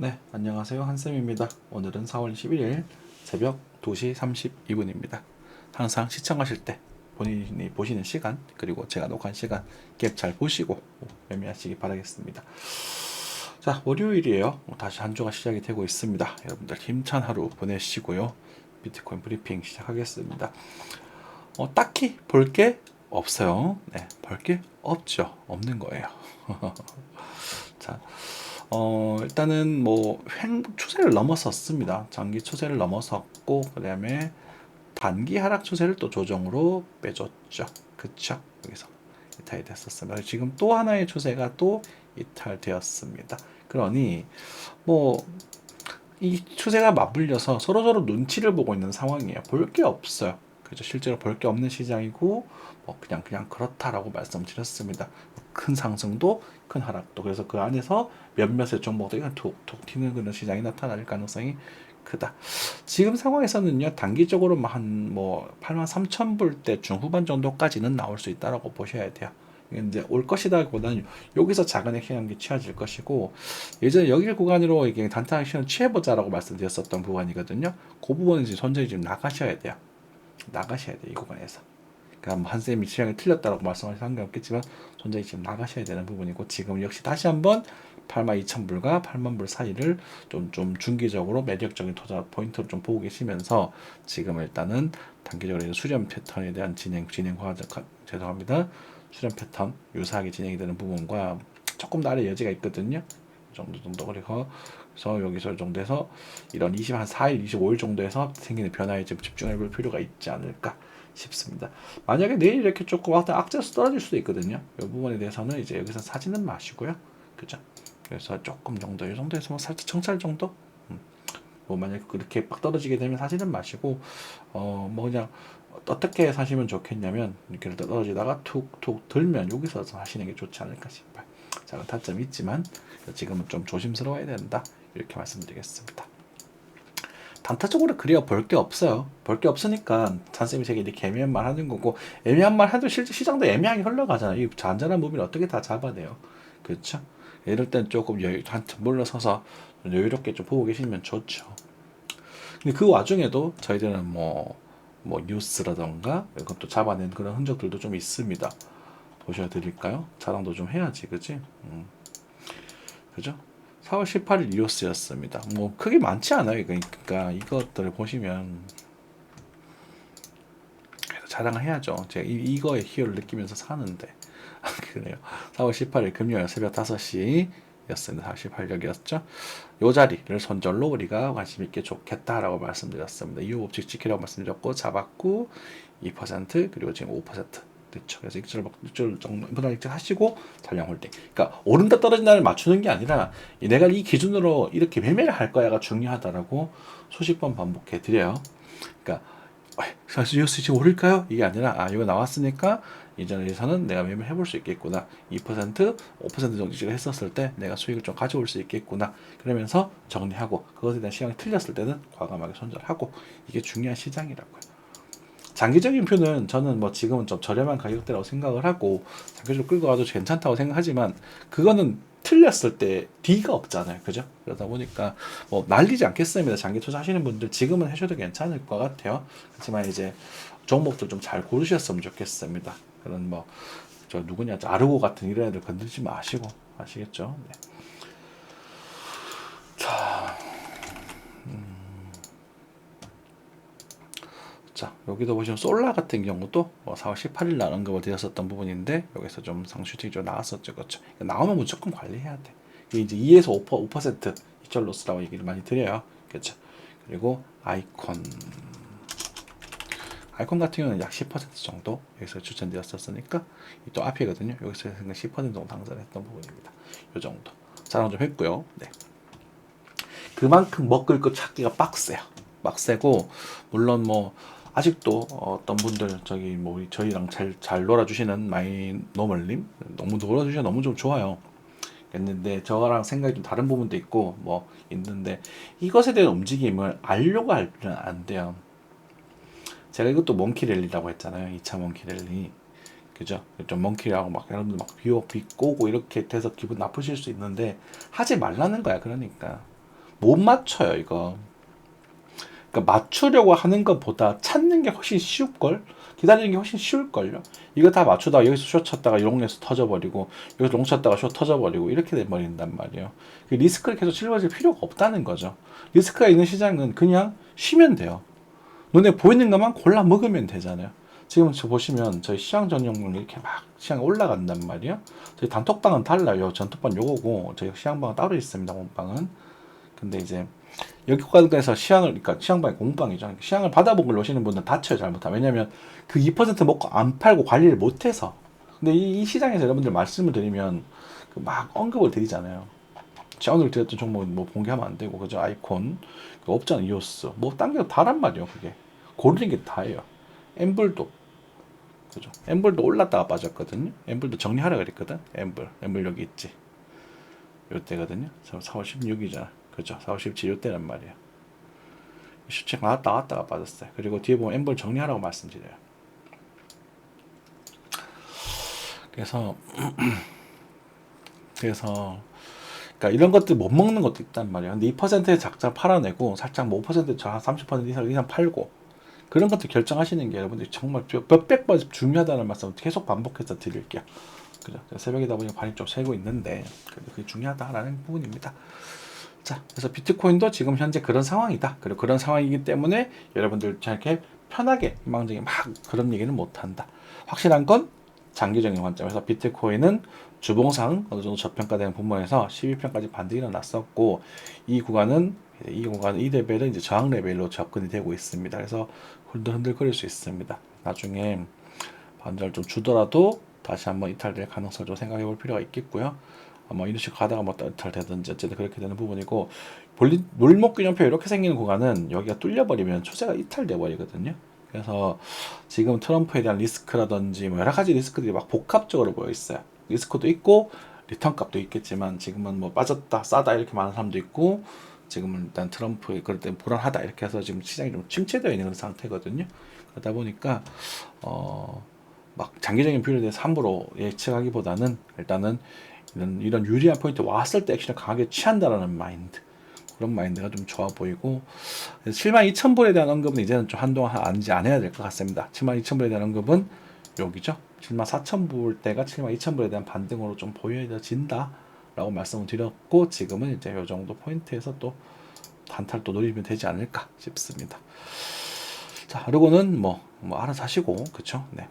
네, 안녕하세요. 한쌤입니다. 오늘은 4월 11일 새벽 2시 32분입니다. 항상 시청하실 때 본인이 보시는 시간, 그리고 제가 녹화한 시간 갭 잘 보시고 매매하시기 바라겠습니다. 자, 월요일이에요. 다시 한 주가 시작이 되고 있습니다. 여러분들 힘찬 하루 보내시고요. 비트코인 브리핑 시작하겠습니다. 딱히 볼 게 없어요. 네, 볼 게 없죠. 없는 거예요. 자, 일단은 뭐 추세를 넘어섰습니다. 장기 추세를 넘어섰고, 그 다음에 단기 하락 추세를 또 조정으로 빼줬죠. 그쵸? 여기서 이탈이 됐었습니다. 지금 또 하나의 추세가 또 이탈되었습니다. 그러니 뭐 이 추세가 맞물려서 서로서로 눈치를 보고 있는 상황이에요. 볼 게 없어요. 그죠? 실제로 볼 게 없는 시장이고 뭐 그냥 그렇다라고 말씀드렸습니다. 큰 상승도 큰 하락도, 그래서 그 안에서 몇몇의 종목들이 툭툭 튀는 그런 시장이 나타날 가능성이 크다. 지금 상황에서는요, 단기적으로 한뭐 83,000불 대 중후반 정도까지는 나올 수 있다라고 보셔야 돼요. 이제 올 것이다보다는 여기서 작은 액션이 취해질 것이고, 예전에 여기 구간으로 이게 단타 액션 취해보자라고 말씀드렸었던 구간이거든요. 그 부분은 이제 손절이 지금 나가셔야 돼요. 나가셔야 돼요, 이 구간에서. 그러니까 뭐 한쌤이 취향이 틀렸다고 말씀하셔서 상관없겠지만 손절이 지금 나가셔야 되는 부분이고, 지금 역시 다시 한번 82,000불과 8만불 사이를 좀 중기적으로 매력적인 투자 포인트로 좀 보고 계시면서, 지금 일단은 단기적으로 수렴 패턴에 대한 진행 과정, 죄송합니다. 수렴 패턴 유사하게 진행이 되는 부분과 조금 더 아래 여지가 있거든요. 이 정도 그래서 여기서 이 정도에서 이런 24일, 25일 정도에서 생기는 변화에 좀 집중해 볼 필요가 있지 않을까 싶습니다. 만약에 내일 이렇게 조금 악재수 떨어질 수도 있거든요. 이 부분에 대해서는 이제 여기서 사지는 마시고요. 그죠? 그래서 조금 정도, 이 정도에서 뭐 살짝 정찰 정도? 뭐 만약에 그렇게 빡 떨어지게 되면 사지는 마시고, 뭐 그냥 어떻게 사시면 좋겠냐면, 이렇게 떨어지다가 툭툭 들면 여기서 하시는 게 좋지 않을까 싶어요. 작은 타점이 있지만 지금은 좀 조심스러워야 된다, 이렇게 말씀드리겠습니다. 단타적으로 그래야 볼 게 없어요. 볼 게 없으니까 잔쌤이 제게 이렇게 애매한 말 하는 거고, 애매한 말 해도 실제 시장도 애매하게 흘러가잖아요. 이 잔잔한 부분을 어떻게 다 잡아내요. 그렇죠? 이럴 땐 조금 한참 물러서서 여유롭게 좀 보고 계시면 좋죠. 근데 그 와중에도 저희들은 뭐 뉴스라던가 이것도 잡아낸 그런 흔적들도 좀 있습니다. 보셔드릴까요? 자랑도 좀 해야지, 그지? 그죠? 4월 18일 이오스였습니다. 뭐 크게 많지 않아요. 그러니까 이것들을 보시면 자랑을 해야죠. 제가 이거의 희열을 느끼면서 사는데. 그래요. 4월 18일 금요일 새벽 5시 였습니다. 48력이었죠. 요 자리를 손절로 우리가 관심 있게 좋겠다라고 말씀드렸습니다. 이후 법칙 지키라고 말씀드렸고, 잡았고 2% 그리고 지금 5% 됐죠. 그래서 입절 정도 분할 하시고 전량 홀딩. 그러니까 오른다 떨어진다를 맞추는 게 아니라 내가 이 기준으로 이렇게 매매를 할 거야가 중요하다라고 수십 번 반복해 드려요. 그러니까 뉴스 지금 오를까요? 이게 아니라, 이거 나왔으니까 이전에서는 내가 매매를 해볼 수 있겠구나. 2%, 5% 정도를 했었을 때 내가 수익을 좀 가져올 수 있겠구나. 그러면서 정리하고, 그것에 대한 시장이 틀렸을 때는 과감하게 손절하고, 이게 중요한 시장이라고요. 장기적인 표는 저는 뭐 지금은 좀 저렴한 가격대라고 생각을 하고 장기적으로 끌고 가도 괜찮다고 생각하지만, 그거는 틀렸을 때 D가 없잖아요. 그죠? 그러다 보니까 뭐 날리지 않겠습니다. 장기 투자하시는 분들 지금은 하셔도 괜찮을 것 같아요. 하지만 이제 종목들 좀 잘 고르셨으면 좋겠습니다. 그런 뭐 저 누구냐, 아르고 같은 이런 애들 건들지 마시고, 아시겠죠? 네. 자, 여기도 보시면 솔라 같은 경우도 4월 18일 날 언급을 드렸었던 부분인데, 여기서 좀 상슈팅이 좀 나왔었죠. 그렇죠? 나오면 무조건 관리해야 돼. 이게 이제 2에서 5% 이절 로스라고 얘기를 많이 드려요. 그렇죠? 그리고 아이콘 같은 경우는 약 10% 정도 여기서 추천드렸었으니까, 또 앞이거든요. 여기서 10% 정도 당선을 했던 부분입니다. 이 정도 자랑 좀 했고요. 네. 그만큼 먹을 거 찾기가 빡세고, 물론 뭐 아직도 어떤 분들, 저기 뭐 저희랑 잘 놀아주시는 마이노멀님, 너무 놀아주셔서 너무 좀 좋아요. 했는데 저랑 생각이 좀 다른 부분도 있고 뭐 있는데, 이것에 대한 움직임을 알려고 하면 안 돼요. 제가 이것도 몽키랠리라고 했잖아요. 2차 몽키랠리. 그죠? 좀 몽키라고 막 여러분들 막 비꼬고 이렇게 돼서 기분 나쁘실 수 있는데, 하지 말라는 거야. 그러니까 못 맞춰요, 이거. 그러니까 맞추려고 하는 것보다 찾는 게 훨씬 쉬울걸? 기다리는 게 훨씬 쉬울걸요? 이거 다 맞추다가 여기서 숏 쳤다가 롱에서 터져버리고, 여기서 롱 쳤다가 숏 터져버리고, 이렇게 돼버린단 말이에요. 그 리스크를 계속 짊어질 필요가 없다는 거죠. 리스크가 있는 시장은 그냥 쉬면 돼요. 눈에 보이는 것만 골라 먹으면 되잖아요. 지금 저 보시면 저희 시장 전용률 이렇게 막 시장이 올라간단 말이에요. 저희 단톡방은 달라요. 전톡방 요거고, 저희 시장방은 따로 있습니다. 공방은. 근데 이제 여기 구간에서 시향을, 그러니까 시향방이 공방이죠. 시향을 받아보고 오시는 분들은 다쳐요, 잘못하면. 왜냐면 그 2% 먹고 안 팔고 관리를 못해서. 근데 이 시장에서 여러분들 말씀을 드리면 그막 언급을 드리잖아요. 제가 오늘 드렸던 종목 뭐 공개하면 안 되고, 그죠? 아이콘, 그 업장 이오스, 뭐 딴 게 다란 말이에요, 그게. 고르는 게 다예요. 엠블도, 그죠? 엠블도 올랐다가 빠졌거든요. 엠블도 정리하라 그랬거든. 엠블 여기 있지. 요때거든요. 4월 16일이잖아. 그죠? 4월 17일 요때란 말이에요. 수치가 나왔다가 빠졌어요. 그리고 뒤에 보면 엠블 정리하라고 말씀드려요. 그래서 그러니까 이런 것들 못 먹는 것도 있단 말이에요. 근데 2%의 작자 팔아내고 살짝 뭐 5% 저 30% 이상 팔고 그런 것들 결정하시는 게 여러분들이 정말 몇백 번 중요하다는 말씀 계속 반복해서 드릴게요. 그죠? 새벽이다 보니 반이 좀 새고 있는데 그게 중요하다라는 부분입니다. 자, 그래서 비트코인도 지금 현재 그런 상황이다. 그리고 그런 상황이기 때문에 여러분들 이렇게 편하게 희망적인 막 그런 얘기는 못한다. 확실한 건 장기적인 관점에서 비트코인은 주봉상 어느 정도 저평가되는 부분에서 12평까지 반등이 일어났었고 이 구간은 이 레벨은 이제 저항 레벨로 접근이 되고 있습니다. 그래서 흔들거릴 수 있습니다. 나중에 반전을 좀 주더라도 다시 한번 이탈될 가능성을 좀 생각해 볼 필요가 있겠고요. 뭐 이런 식으로 가다가 뭐 이탈되든지 어쨌든 그렇게 되는 부분이고 물목균형표 이렇게 생기는 구간은 여기가 뚫려버리면 추세가 이탈돼 버리거든요. 그래서 지금 트럼프에 대한 리스크라든지 뭐 여러 가지 리스크들이 막 복합적으로 모여 있어요. 리스크도 있고 리턴 값도 있겠지만 지금은 뭐 빠졌다 싸다 이렇게 말하는 사람도 있고 지금은 일단 트럼프의 그럴 때 불안하다 이렇게 해서 지금 시장이 좀 침체되어 있는 그런 상태거든요. 그러다 보니까 막 장기적인 비율에 대해서 함부로 예측하기보다는 일단은 이런 유리한 포인트 왔을 때 액션을 강하게 취한다라는 마인드, 그런 마인드가 좀 좋아 보이고 72,000불에 대한 언급은 이제는 좀 한동안 안 해야 될 것 같습니다. 72,000불에 대한 언급은 여기죠. 74,000불 대가 72,000불에 대한 반등으로 좀 보여진다 라고 말씀을 드렸고 지금은 이제 이 정도 포인트에서 또 단타를 또 노리면 되지 않을까 싶습니다. 자, 그리고는 뭐 알아서 하시고, 그쵸? 네.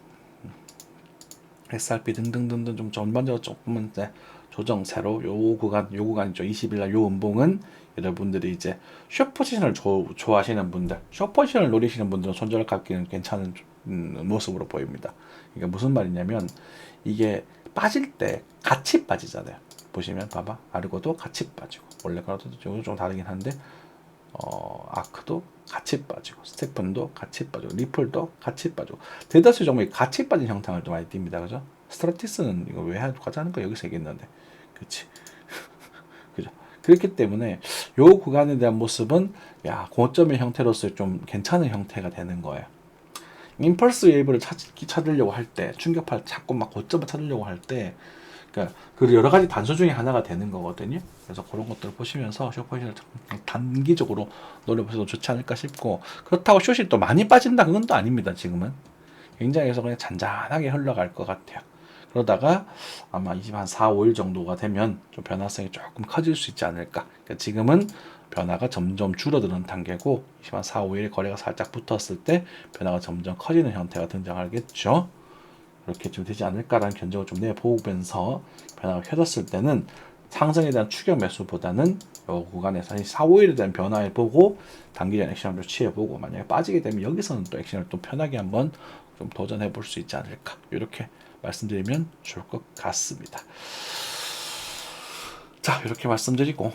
SRP 등등등등 좀 전반적으로 조금은 이제 조정 새로 요 구간이죠. 20일날 요 음봉은 여러분들이 이제 숏 포지션을 좋아하시는 분들, 숏 포지션을 노리시는 분들은 손절을 갖기는 괜찮은 모습으로 보입니다. 이게 무슨 말이냐면 이게 빠질 때 같이 빠지잖아요. 보시면 봐봐, 아르고도 같이 빠지고 원래 거라도 좀 다르긴 한데 아크도 같이 빠지고 스테픈도 같이 빠지고 리플도 같이 빠지고 대다수 종목이 같이 빠진 형상을 좀 많이 띕니다. 그죠? 스트라티스는 이거 왜 하지 않은 거 여기서 얘기했는데 그치? 그죠? 그렇기 때문에 요 구간에 대한 모습은 고점의 형태로서 좀 괜찮은 형태가 되는 거예요. 임펄스 웨이브를 찾으려고 할 때 충격파를 자꾸 막 고점을 찾으려고 할 때 그러니까 그 여러 가지 단서 중에 하나가 되는 거거든요. 그래서 그런 것들을 보시면서 숏 포지션을 단기적으로 노려보셔도 좋지 않을까 싶고 그렇다고 숏이 또 많이 빠진다 그건 또 아닙니다. 지금은 굉장히 해서 그냥 잔잔하게 흘러갈 것 같아요. 그러다가 아마 24, 5일 정도가 되면 좀 변화성이 조금 커질 수 있지 않을까. 그러니까 지금은 변화가 점점 줄어드는 단계고 24, 5일에 거래가 살짝 붙었을 때 변화가 점점 커지는 형태가 등장하겠죠. 그렇게 좀 되지 않을까라는 견적을 좀 내보면서 변화가 켜졌을 때는 상승에 대한 추격 매수보다는 이 구간에서 4, 5일에 대한 변화를 보고 단기적 액션을 취해보고 만약에 빠지게 되면 여기서는 또 액션을 또 편하게 한번 좀 도전해 볼 수 있지 않을까 이렇게 말씀드리면 좋을 것 같습니다. 자, 이렇게 말씀드리고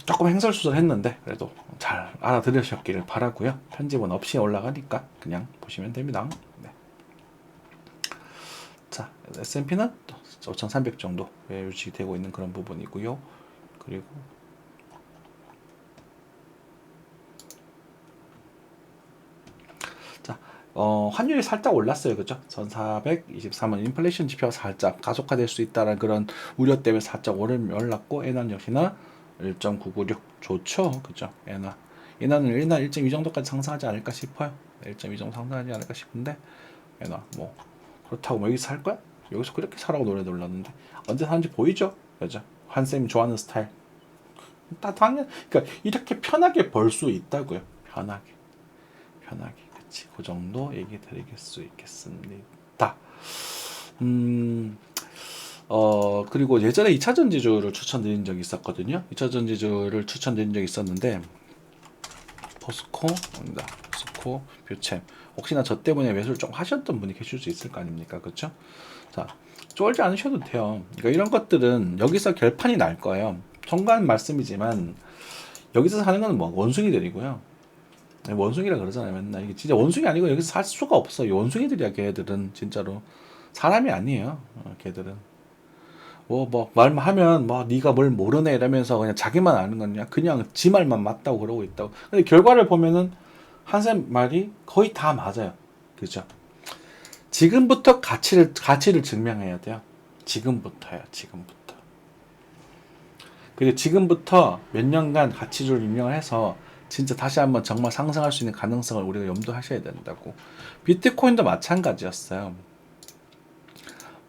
조금 횡설수설했는데 그래도 잘 알아들으셨기를 바라고요. 편집은 없이 올라가니까 그냥 보시면 됩니다. 네. 자, S&P는 5,300 정도 유지되고 있는 그런 부분이고요. 그리고 자, 환율이 살짝 올랐어요. 그죠? 1423원 인플레이션 지표가 살짝 가속화될 수 있다는 그런 우려 때문에 살짝 올랐고 엔화 역시나 1.996 좋죠, 그죠? 엔화는 1.2 정도까지 상승하지 않을까 싶어요. 1.2 정도 상승하지 않을까 싶은데 엔화 뭐 그렇다고 뭐 여기서 살 거야? 여기서 그렇게 사라고 노래 놀랐는데 언제 사는지 보이죠, 그죠? 한쌤이 좋아하는 스타일. 당연, 그러니까 이렇게 편하게 벌 수 있다고요. 편하게, 그치? 그 정도 얘기 드릴 수 있겠습니다. 그리고 예전에 2차 전지주를 추천드린 적이 있었거든요. 2차 전지주를 추천드린 적이 있었는데, 포스코입니다. 포스코, 뷰챔. 혹시나 저 때문에 매수를 좀 하셨던 분이 계실 수 있을 거 아닙니까? 그쵸? 자, 쫄지 않으셔도 돼요. 그러니까 이런 것들은 여기서 결판이 날 거예요. 정관 말씀이지만, 여기서 사는 건 뭐 원숭이들이고요. 원숭이라 그러잖아요, 맨날. 이게 진짜 원숭이 아니고 여기서 살 수가 없어. 이 원숭이들이야, 걔들은. 진짜로. 사람이 아니에요, 걔들은. 뭐 말하면 뭐 네가 뭘 모르네 이러면서 그냥 자기만 아는 거냐, 그냥 지 말만 맞다고 그러고 있다고. 근데 결과를 보면은 한샘 말이 거의 다 맞아요, 그죠? 지금부터 가치를 증명해야 돼요. 지금부터요, 지금부터. 그리고 지금부터 몇 년간 가치를 증명해서 진짜 다시 한번 정말 상승할 수 있는 가능성을 우리가 염두하셔야 된다고. 비트코인도 마찬가지였어요.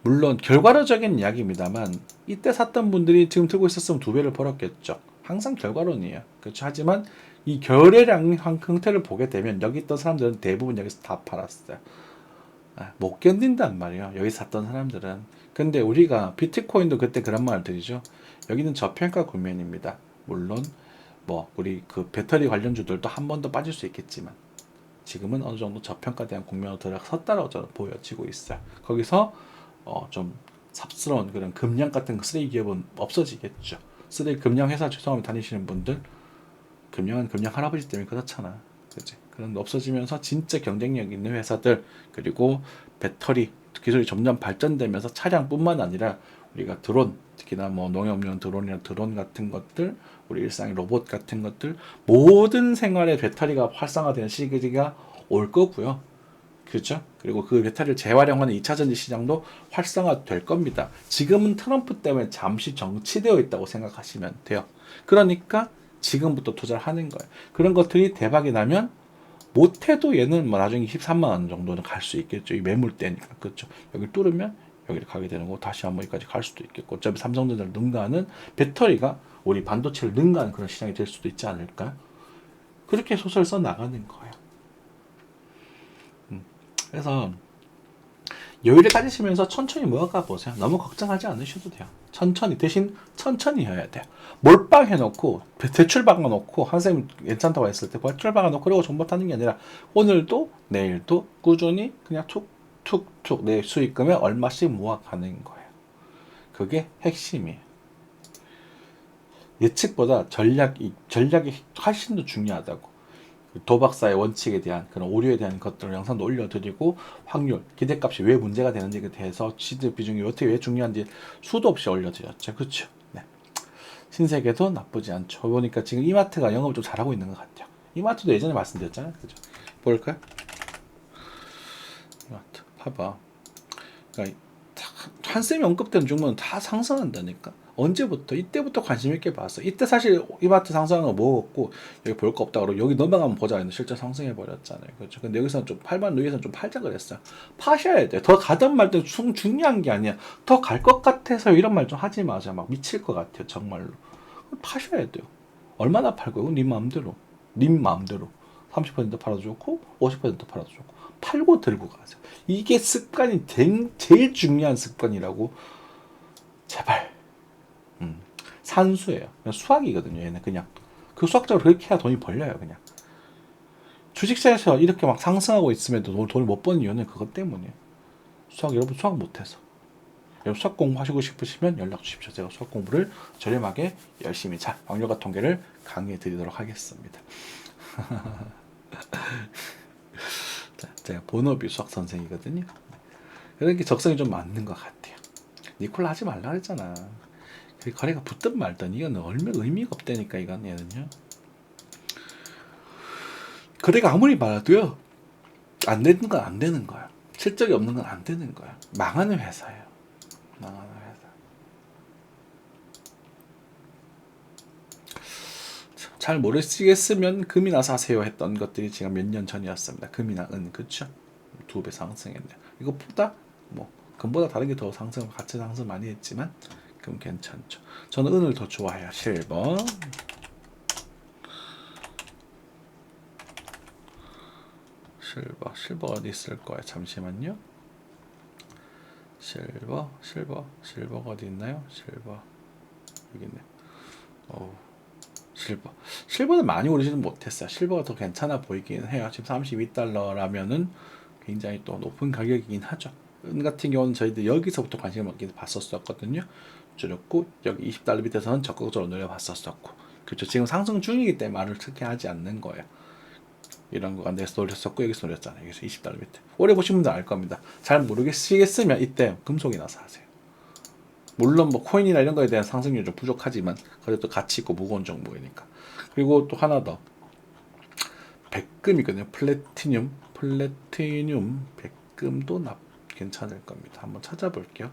물론 결과론적인 이야기입니다만 이때 샀던 분들이 지금 들고 있었으면 2배를 벌었겠죠. 항상 결과론이에요. 그렇죠. 하지만 이 거래량 형태를 보게 되면 여기 있던 사람들은 대부분 여기서 다 팔았어요. 못 견딘단 말이에요, 여기 샀던 사람들은. 근데 우리가 비트코인도 그때 그런 말을 드리죠. 여기는 저평가 국면입니다. 물론 뭐 우리 그 배터리 관련주들도 한 번 더 빠질 수 있겠지만 지금은 어느 정도 저평가된 국면으로 들어섰다고 저는 보여지고 있어요. 거기서 좀 삽스러운 그런 금량 같은 쓰레기 기업은 없어지겠죠. 쓰레기 금량 회사 죄송하면 다니시는 분들, 금량은 금량 할아버지 때문에 그렇잖아, 그치? 그런 없어지면서 진짜 경쟁력 있는 회사들, 그리고 배터리 기술이 점점 발전되면서 차량뿐만 아니라 우리가 드론, 특히나 뭐 농업용 드론이나 드론 같은 것들, 우리 일상의 로봇 같은 것들, 모든 생활의 배터리가 활성화되는 시기가 올 거고요. 그렇죠? 그리고 그 배터리를 재활용하는 2차 전지 시장도 활성화될 겁니다. 지금은 트럼프 때문에 잠시 정치되어 있다고 생각하시면 돼요. 그러니까 지금부터 투자를 하는 거예요. 그런 것들이 대박이 나면 못해도 얘는 뭐 나중에 13만 원 정도는 갈 수 있겠죠. 이 매물대니까. 그렇죠? 여기 뚫으면 여기를 가게 되는 거, 다시 한번 여기까지 갈 수도 있겠고, 어차피 삼성전자를 능가하는 배터리가 우리 반도체를 능가하는 그런 시장이 될 수도 있지 않을까요? 그렇게 소설 써 나가는 거예요. 그래서 여유를 가지시면서 천천히 모아가 보세요. 너무 걱정하지 않으셔도 돼요. 천천히, 대신 천천히 해야 돼요. 몰빵해놓고 대출 박아놓고 한쌤 괜찮다고 했을 때 대출 박아놓고 그러고 존버하는 게 아니라 오늘도 내일도 꾸준히 그냥 툭툭툭 내 수익금에 얼마씩 모아가는 거예요. 그게 핵심이에요. 예측보다 전략이 훨씬 더 중요하다고. 도박사의 원칙에 대한 그런 오류에 대한 것들을 영상도 올려드리고, 확률, 기대값이 왜 문제가 되는지에 대해서 시드 비중이 어떻게 왜 중요한지 수도 없이 올려드렸죠. 그렇죠? 네. 신세계도 나쁘지 않죠. 보니까 지금 이마트가 영업을 좀 잘하고 있는 것 같아요. 이마트도 예전에 말씀드렸잖아요, 그죠? 볼까요? 이마트 봐봐. 그러니까 한쌤이 언급된 종목은 다 상승한다니까. 언제부터? 이때부터 관심 있게 봤어. 이때 사실 이마트 상승한 거 먹었고 여기 볼 거 없다 그러고 여기 넘어가면 보자 했는데 실제 상승해 버렸잖아요. 그렇죠? 근데 여기서는 좀 8만 위에서는 좀 팔자 그랬어요. 파셔야 돼. 더 가든 말든 중요한 게 아니야. 더 갈 것 같아서 이런 말 좀 하지 마세요. 막 미칠 것 같아요, 정말로. 파셔야 돼요. 얼마나 팔 거예요? 네 마음대로. 네 마음대로. 30% 팔아도 좋고 50% 팔아도 좋고 팔고 들고 가세요. 이게 습관이 제일 중요한 습관이라고. 제발. 산수예요. 그냥 수학이거든요. 얘는 그냥 그 수학적으로 그렇게 해야 돈이 벌려요. 그냥 주식시장에서 이렇게 막 상승하고 있음에도 돈을 못 버는 이유는 그것 때문이에요. 여러분 수학 못해서. 여러분 수학 공부하시고 싶으시면 연락 주십시오. 제가 수학 공부를 저렴하게 열심히 잘 확률과 통계를 강의해 드리도록 하겠습니다. 제가 본업이 수학 선생이거든요. 그러니까 적성이 좀 맞는 것 같아요. 니콜라 하지 말라 그랬잖아. 거래가 붙든 말든 이건 의미가 없다니까. 이건 얘는요. 거래가 아무리 많아도요, 안 되는 건 안 되는 거야. 실적이 없는 건 안 되는 거야. 망하는 회사예요. 망하는 회사. 잘 모르시겠으면 금이나 사세요 했던 것들이 지금 몇 년 전이었습니다. 금이나 은, 그쵸? 2배 상승했네요. 이것보다 뭐 금보다 다른 게 더 상승, 같이 상승 많이 했지만 금 괜찮죠. 저는 은을 더 좋아해요. 실버. 실버가 어디 있을 거예요. 잠시만요. 실버가 어디 있나요? 실버 여기 있네. 실버는 많이 오르지는 못했어요. 실버가 더 괜찮아 보이긴 해요. 지금 32달러라면은 굉장히 또 높은 가격이긴 하죠. 은 같은 경우는 저희들 여기서부터 관심을 갖게 봤었거든요. 줄였고 여기 20달러 밑에서는 적극적으로 노려봤었고, 그렇죠. 지금 상승 중이기 때문에 말을 특히 하지 않는 거예요. 이런 거가 내서 노렸었고 여기서 노렸잖아요. 여기서 20달러 밑에. 오래 보신 분들 알 겁니다. 잘 모르겠으면 이때 금속이나 사세요. 물론 뭐 코인이나 이런 거에 대한 상승률이 좀 부족하지만 그래도 가치 있고 무거운 종목이니까. 그리고 또 하나 더, 백금이거든요. 플래티늄 백금도 괜찮을 겁니다. 한번 찾아볼게요.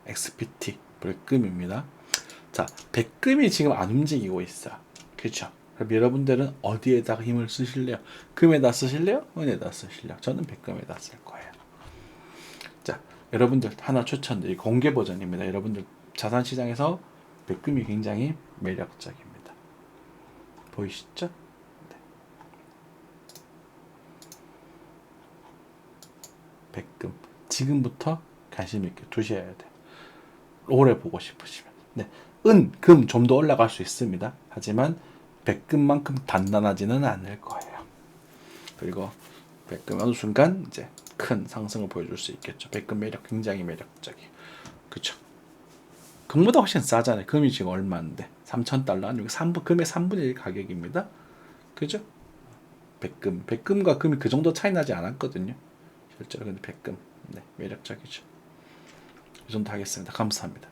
XPT 백금입니다. 자, 백금이 지금 안 움직이고 있어요. 그렇죠? 그럼 여러분들은 어디에다가 힘을 쓰실래요? 금에다 쓰실래요? 은에다 쓰실래요? 저는 백금에다 쓸 거예요. 자, 여러분들 하나 추천드릴 공개 버전입니다. 여러분들 자산시장에서 백금이 굉장히 매력적입니다. 보이시죠? 네. 백금 지금부터 관심 있게 두셔야 돼. 오래 보고 싶으시면. 네. 은, 금 좀 더 올라갈 수 있습니다. 하지만 백금만큼 단단하지는 않을 거예요. 그리고 백금 어느 순간 이제 큰 상승을 보여줄 수 있겠죠. 백금 매력 굉장히 매력적이에요. 그렇죠. 금보다 훨씬 싸잖아요. 금이 지금 얼마인데 3,000달러, 여기 금의 3분의 1 가격입니다. 그죠? 백금과 금이 그 정도 차이 나지 않았거든요. 실제로. 근데 백금 매력적이죠. 이 정도 하겠습니다. 감사합니다.